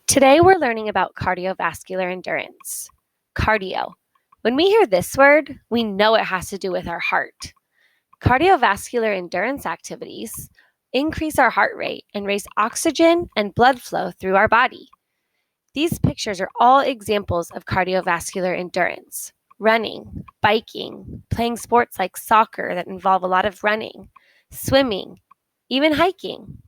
Today we're learning about cardiovascular endurance. Cardio. When we hear this word, we know it has to do with our heart. Cardiovascular endurance activities increase our heart rate and raise oxygen and blood flow through our body. These pictures are all examples of cardiovascular endurance. Running, biking, playing sports like soccer that involve a lot of running, swimming, even hiking.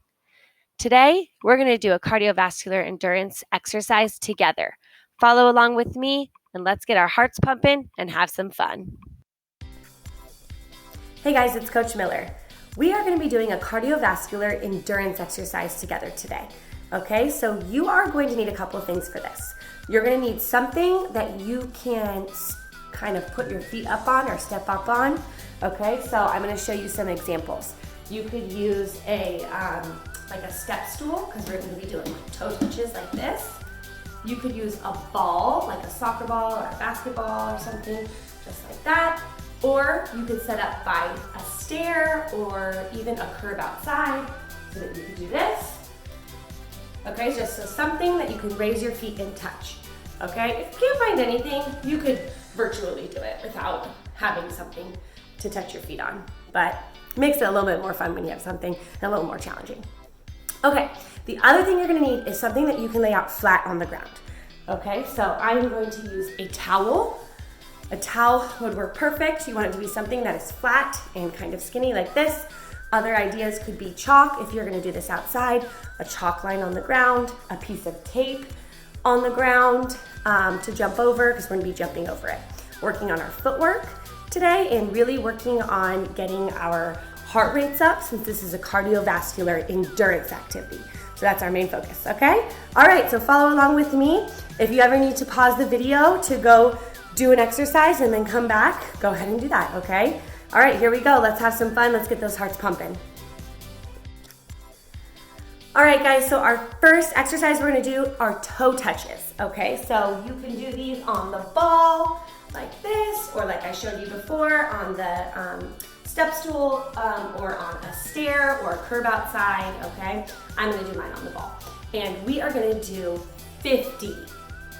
Today, we're going to do a cardiovascular endurance exercise together. Follow along with me and let's get our hearts pumping and have some fun. Hey guys, it's Coach Miller. We are going to be doing a cardiovascular endurance exercise together today. Okay, so you are going to need a couple of things for this. You're going to need something that you can kind of put your feet up on or step up on. Okay, so I'm going to show you some examples. You could use a step stool, because we're going to be doing toe touches like this. You could use a ball, like a soccer ball or a basketball or something, just like that. Or you could set up by a stair or even a curb outside so that you could do this. Okay, just so something that you can raise your feet and touch. Okay, if you can't find anything, you could virtually do it without having something to touch your feet on. But it makes it a little bit more fun when you have something and a little more challenging. Okay, the other thing you're gonna need is something that you can lay out flat on the ground. Okay, so I'm going to use a towel. A towel would work perfect. You want it to be something that is flat and kind of skinny like this. Other ideas could be chalk if you're gonna do this outside, a chalk line on the ground, a piece of tape on the ground to jump over, because we're gonna be jumping over it. Working on our footwork today and really working on getting our heart rates up, since this is a cardiovascular endurance activity. So that's our main focus, okay? All right, so follow along with me. If you ever need to pause the video to go do an exercise and then come back, go ahead and do that, okay? All right, here we go. Let's have some fun. Let's get those hearts pumping. All right, guys, so our first exercise we're gonna do are toe touches, okay? So you can do these on the ball, like this, or like I showed you before, on the step stool, or on a stair or a curb outside, okay? I'm gonna do mine on the ball. And we are gonna do 50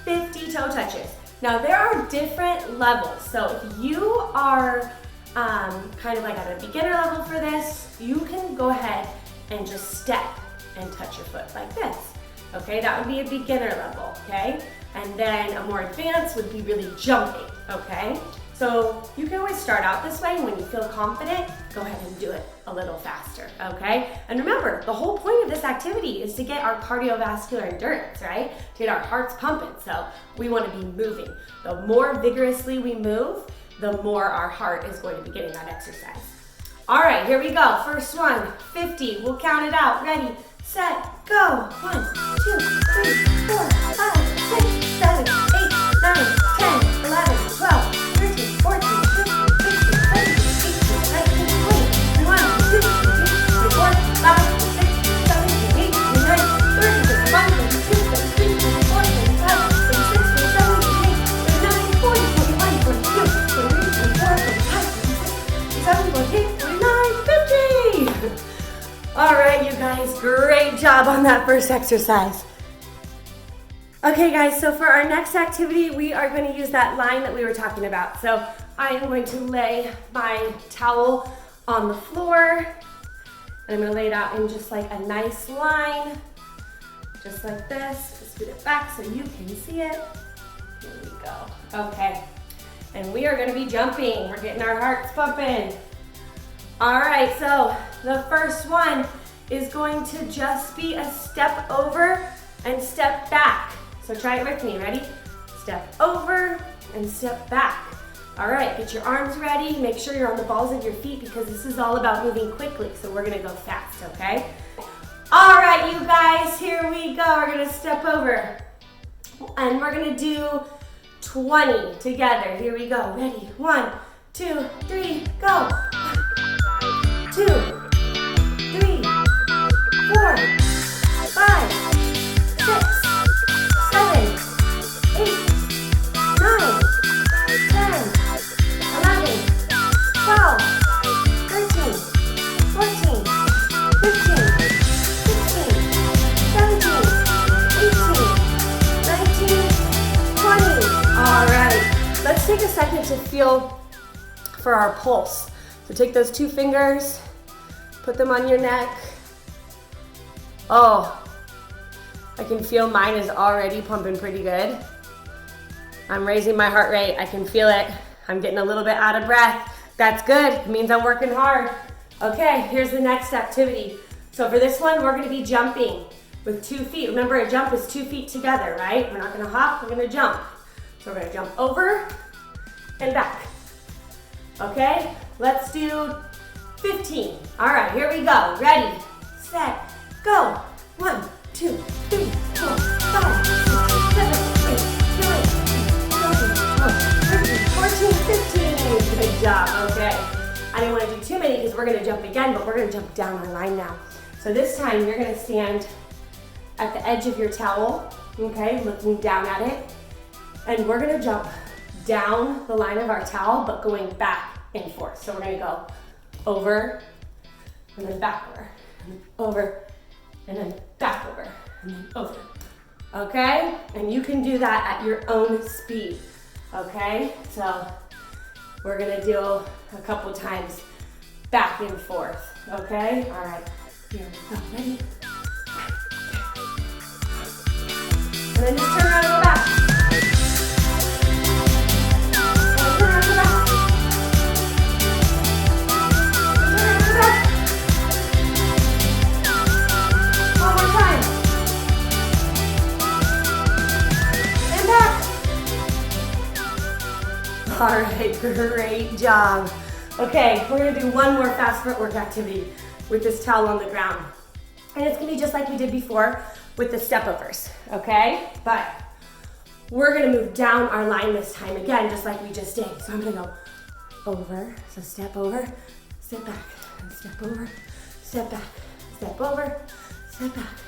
toe touches. Now there are different levels. So if you are kind of like at a beginner level for this, you can go ahead and just step and touch your foot like this. Okay, that would be a beginner level, okay? And then a more advanced would be really jumping, okay? So you can always start out this way, and when you feel confident, go ahead and do it a little faster, okay? And remember, the whole point of this activity is to get our cardiovascular endurance, right? To get our hearts pumping, so we wanna be moving. The more vigorously we move, the more our heart is going to be getting that exercise. All right, here we go. First one, 50. We'll count it out. Ready, set, go. 1, 2, 3, 4, 5, 6, 7, 8, 9, 10, 11, 12, 13, 14, 15, 16, 17, 18, 19, 20, 21, 22, 23, 24, 25, 26, 27, 28, 29, 30, 31, 32, 33, 34, 35, 36, 37, 38, 39, 40, 41, 42, 43, 44, 45, 46, 47, 48, 49, 50. All right, you guys, great job on that first exercise. Okay guys, so for our next activity, we are going to use that line that we were talking about. So I am going to lay my towel on the floor, and I'm going to lay it out in just like a nice line, just like this. Just scoot it back so you can see it. Here we go. Okay, and we are going to be jumping. We're getting our hearts pumping. All right, so the first one is going to just be a step over and step back. So try it with me, ready? Step over and step back. All right, get your arms ready. Make sure you're on the balls of your feet, because this is all about moving quickly, so we're gonna go fast, okay? All right, you guys, here we go. We're gonna step over, and we're gonna do 20 together. Here we go, ready? 1, 2, 3, go. 1, 2, 3, 4, 5, 6, 7, 8, 9, 10, 11, 12, 13, 14, 15, 16, 17, 18, a second to feel for our pulse. So take those 2 fingers, put them on your neck. Oh, I can feel mine is already pumping pretty good. I'm raising my heart rate, I can feel it. I'm getting a little bit out of breath. That's good, it means I'm working hard. Okay, here's the next activity. So for this one, we're gonna be jumping with 2 feet. Remember, a jump is 2 feet together, right? We're not gonna hop, we're gonna jump. So we're gonna jump over and back. Okay, let's do 15. All right, here we go. Ready, set, go. 1, 2, 3, 4, 5, 6, 7, 8, 9, 10, 11, 12, 13, 14, 15. Good job, okay. I didn't want to do too many because we're gonna jump again, but we're gonna jump down our line now. So this time you're gonna stand at the edge of your towel, okay, looking down at it. And we're gonna jump down the line of our towel, but going back and forth. So we're gonna go over, and then back over, and then over, and then back over, and then over. Okay? And you can do that at your own speed. Okay? So we're gonna do a couple times back and forth. Okay? All right. Here we go. Ready? And then just turn around and go back. All right, great job. Okay, we're gonna do one more fast footwork activity with this towel on the ground. And it's gonna be just like we did before with the step overs, okay? But we're gonna move down our line this time again, just like we just did. So I'm gonna go over, so step over, step back, and step over, step back, step over, step back.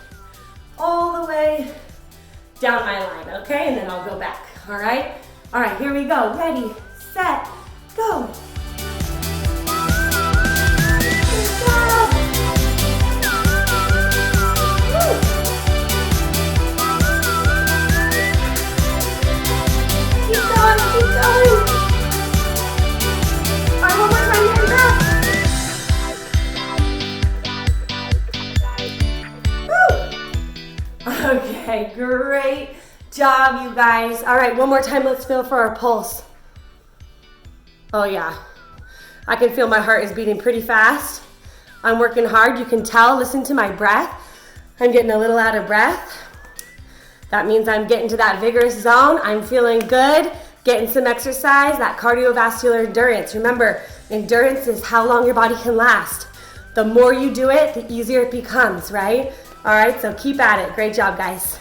All the way down my line, okay? And then I'll go back, all right? All right, here we go. Ready, set, go. Good job. Woo. Keep going, keep going. All right, one more time, here we go. Woo. Okay, great job, you guys. All right, one more time, let's feel for our pulse. Oh yeah, I can feel my heart is beating pretty fast. I'm working hard, you can tell, listen to my breath. I'm getting a little out of breath. That means I'm getting to that vigorous zone. I'm feeling good, getting some exercise, that cardiovascular endurance. Remember, endurance is how long your body can last. The more you do it, the easier it becomes, right? All right, so keep at it. Great job, guys.